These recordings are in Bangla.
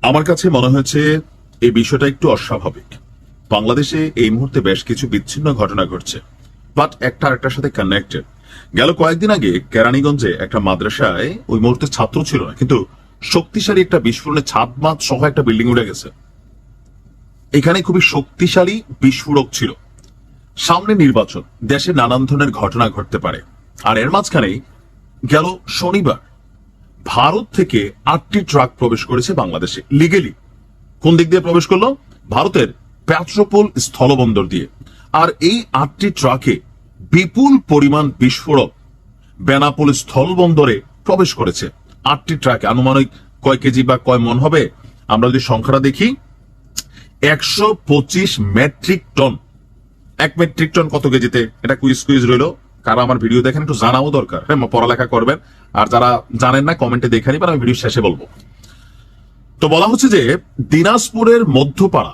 আমার কাছে মনে হয়েছে এই বিষয়টা একটু অস্বাভাবিক। বাংলাদেশে এই মুহূর্তে বেশ কিছু বিচ্ছিন্ন ঘটনা ঘটছে, বাট একটা আরেকটার সাথে কানেক্টেড। গেল কয়েকদিন আগে কেরানীগঞ্জে একটা মাদ্রাসায় ওই মুহূর্তে ছাত্র ছিল না, কিন্তু শক্তিশালী একটা বিস্ফোরণে ছাদ মাত সহ একটা বিল্ডিং উড়ে গেছে। এখানে খুবই শক্তিশালী বিস্ফোরক ছিল। সামনে নির্বাচন, দেশে নানান ধরনের ঘটনা ঘটতে পারে। আর এর মাঝখানেই গেল শনিবার ভারত থেকে 8টি ট্রাক প্রবেশ করেছে বাংলাদেশে লিগেলি। কোন দিক দিয়ে প্রবেশ করলো? ভারতের পেট্রোপোল স্থলবন্দর দিয়ে। আর এই 8টি ট্রাকে বিপুল পরিমাণ বিস্ফোরক বেনাপোল স্থলবন্দরে প্রবেশ করেছে। 8টি ট্রাকে আনুমানিক কয় কেজি বা কয় মন হবে আমরা যদি সংখ্যাটা দেখি, 125 মেট্রিক টন। 1 মেট্রিক টন কত কেজিতে? এটা কুইজ রইল। কারা আমার ভিডিও দেখেন একটু জানাও দরকার, হ্যাঁ, পড়ালেখা করবেন। আর যারা জানেন না কমেন্টে দেখে নিবেন, আমি ভিডিও শেষে বলবো। তো বলা হচ্ছে যে দিনাজপুরের মধ্যপাড়া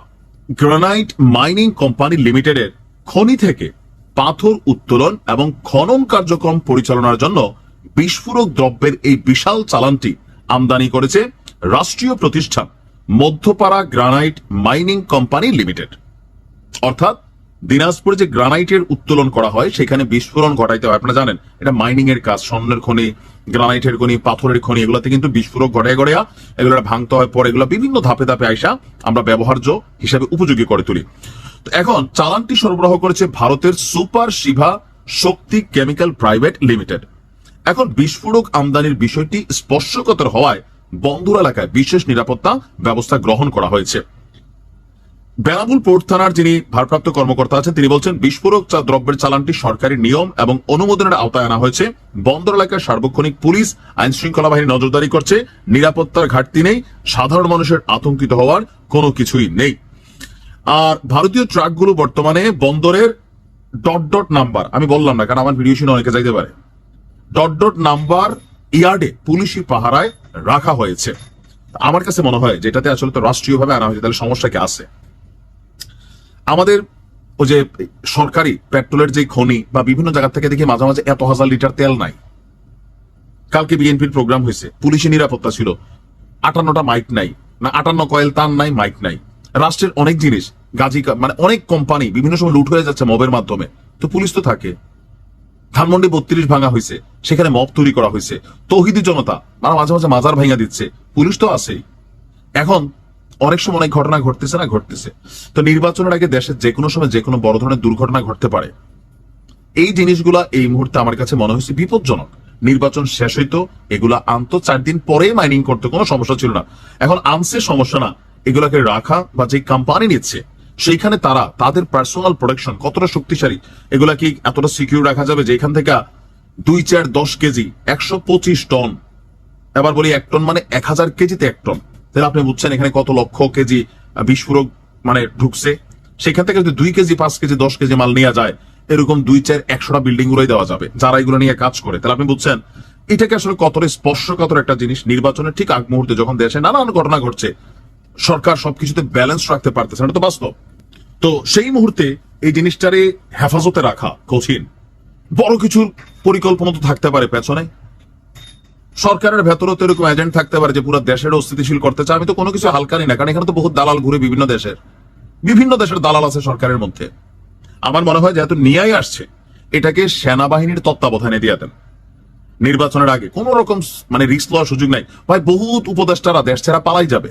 গ্রানাইট মাইনিং কোম্পানি লিমিটেডের খনি থেকে পাথর উত্তোলন এবং খনন কার্যক্রম পরিচালনার জন্য বিস্ফোরক দ্রব্যের এই বিশাল চালানটি আমদানি করেছে রাষ্ট্রীয় প্রতিষ্ঠান Madhyapara granite mining company limited. অর্থাৎ দিনাজপুরে যে গ্রানাইটের উত্তোলন করা হয় সেখানে বিস্ফোরণ ঘটাইতে হয়। আপনারা জানেন এটা মাইনিং এর কাজ, স্বর্ণের খনি, গ্রানাইটের খনি, পাথরের খনি, এগুলাতে কিন্তু বিস্ফোরক ঘটায় গড়িয়া এগুলো ভাঙতে হয়, পরে এগুলো বিভিন্ন ধাপে ধাপে আইসা আমরা ব্যবহার্য হিসাবে উপযোগী করে তুলি। তো এখন চালানটি সরবরাহ করেছে ভারতের সুপার শিভা শক্তি কেমিক্যাল প্রাইভেট লিমিটেড। এখন বিস্ফোরক আমদানির বিষয়টি স্পর্শকাতর হওয়ায় বন্দর এলাকায় বিশেষ নিরাপত্তা ব্যবস্থা গ্রহণ করা হয়েছে। বেনাপোল পোর্ট থানার যিনি ভারপ্রাপ্ত কর্মকর্তা আছেন তিনি বলছেন, বিস্ফোরক দ্রব্যের চালানটি সরকারি নিয়ম এবং অনুমোদনের আওতায় আনা হয়েছে। বন্দর এলাকায় সার্বক্ষণিক পুলিশ আইন শৃঙ্খলা বাহিনী নজরদারি করছে। নিরাপত্তার ঘাটতি নেই, সাধারণ মানুষের আতঙ্কিত হওয়ার কোনো কিছুই নেই। আর ভারতীয় ট্রাকগুলো বর্তমানে বন্দরের ডট নাম্বার, আমি বললাম না কারণ আমার ভিডিও শুনে অনেকে যাইতে পারে, ডট নাম্বার ইয়ার্ডে পুলিশি পাহারায় রাখা হয়েছে। আমার কাছে মনে হয় যেটাতে আসলে তো রাষ্ট্রীয়ভাবে আনা হয়েছে, তাহলে সমস্যা কি আছে? আমাদের ওই যে সরকারি পেট্রোলের যে খনি বা বিভিন্ন জায়গা থেকে দেখি মাঝে মাঝে এত হাজার লিটার তেল নাই। কালকে বিএনপির প্রোগ্রাম হয়েছে, পুলিশি নিরাপত্তা ছিল, 58টা মাইক নাই, না 58 কয়েল তার নাই, মাইক নাই। রাষ্ট্রের অনেক জিনিস গাজী মানে অনেক কোম্পানি বিভিন্ন সময় লুট হয়ে যাচ্ছে মবের মাধ্যমে, তো পুলিশ তো থাকে। ধানমন্ডি 32 ভাঙা হয়েছে, সেখানে মব তৈরি করা হয়েছে, তৌহিদি জনতা মানে মাঝে মাঝে মাজার ভাঙা দিচ্ছে, পুলিশ তো আছেই। এখন অনেক সময় অনেক ঘটনা ঘটতেছে। তো নির্বাচনের আগে দেশের যে কোনো সময় যে কোনো বড় ধরনের দুর্ঘটনা ঘটতে পারে। এই জিনিসগুলা এই মুহূর্তে আমার কাছে মনে হয়েছে বিপজ্জনক। নির্বাচন শেষ হইতো, এগুলা আনতো 4 দিন পরে মাইনিং করতে কোনো সমস্যা ছিল না। এখন আনছে সমস্যা না, এগুলাকে রাখা বা যে কোম্পানি নিচ্ছে সেইখানে তারা তাদের পার্সোনাল প্রোটেকশন কতটা শক্তিশালী, এগুলা কি এতটা সিকিউর রাখা যাবে যে এখান থেকে 2, 4, 10 কেজি 125 টন, এবার বলি 1 টন মানে 1000 কেজিতে 1 টন, তাহলে আপনি বুঝছেন এখানে কত লক্ষ কেজি বিস্ফোরক মানে ঢুকছে। সেখান থেকে যদি 2 কেজি 5 কেজি 10 কেজি মাল নেওয়া যায়, এরকম 2, 4, 100টা বিল্ডিং উড়াই দেওয়া যাবে যারা এগুলো নিয়ে কাজ করে। তাহলে আপনি বুঝছেন এটাকে আসলে কতটা স্পর্শকাতর একটা জিনিস। নির্বাচনের ঠিক আগ মুহূর্তে যখন দেশে নানান ঘটনা ঘটছে, সরকার সবকিছুতে ব্যালেন্স রাখতে পারতেছে না, এটা তো বাস্তব। তো সেই মুহূর্তে এই জিনিসটারে হেফাজতে রাখা কঠিন। বড় কিছুর পরিকল্পনা তো থাকতে পারে পেছনে, সরকারের ভেতরে তো এরকম এজেন্ট থাকতে পারে যে পুরো দেশের অস্থিতিশীল করতে চায়। আমি তো কোনো কিছু হালকা নিই না, কারণ এখানে তো বহুত দালাল ঘুরে, বিভিন্ন দেশের দালাল আছে সরকারের মধ্যে। আমার মনে হয় যেহেতু নিয়েই আসছে, এটাকে সেনাবাহিনীর তত্ত্বাবধানে দিয়ে দেন। নির্বাচনের আগে কোন রকম মানে রিস্ক লওয়ার সুযোগ নাই ভাই। বহুত উপদেষ্টারা দেশ ছেড়া পালাই যাবে,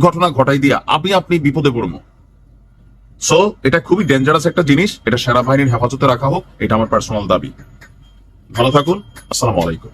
ঘটনা ঘটাই দিয়া আপনি বিপদে পড়বো। সো এটা খুবই ডেঞ্জারাস একটা জিনিস, এটা সেনাবাহিনীর হেফাজতে রাখা হোক, এটা আমার পার্সোনাল দাবি। ভালো থাকুন, আসসালামু আলাইকুম।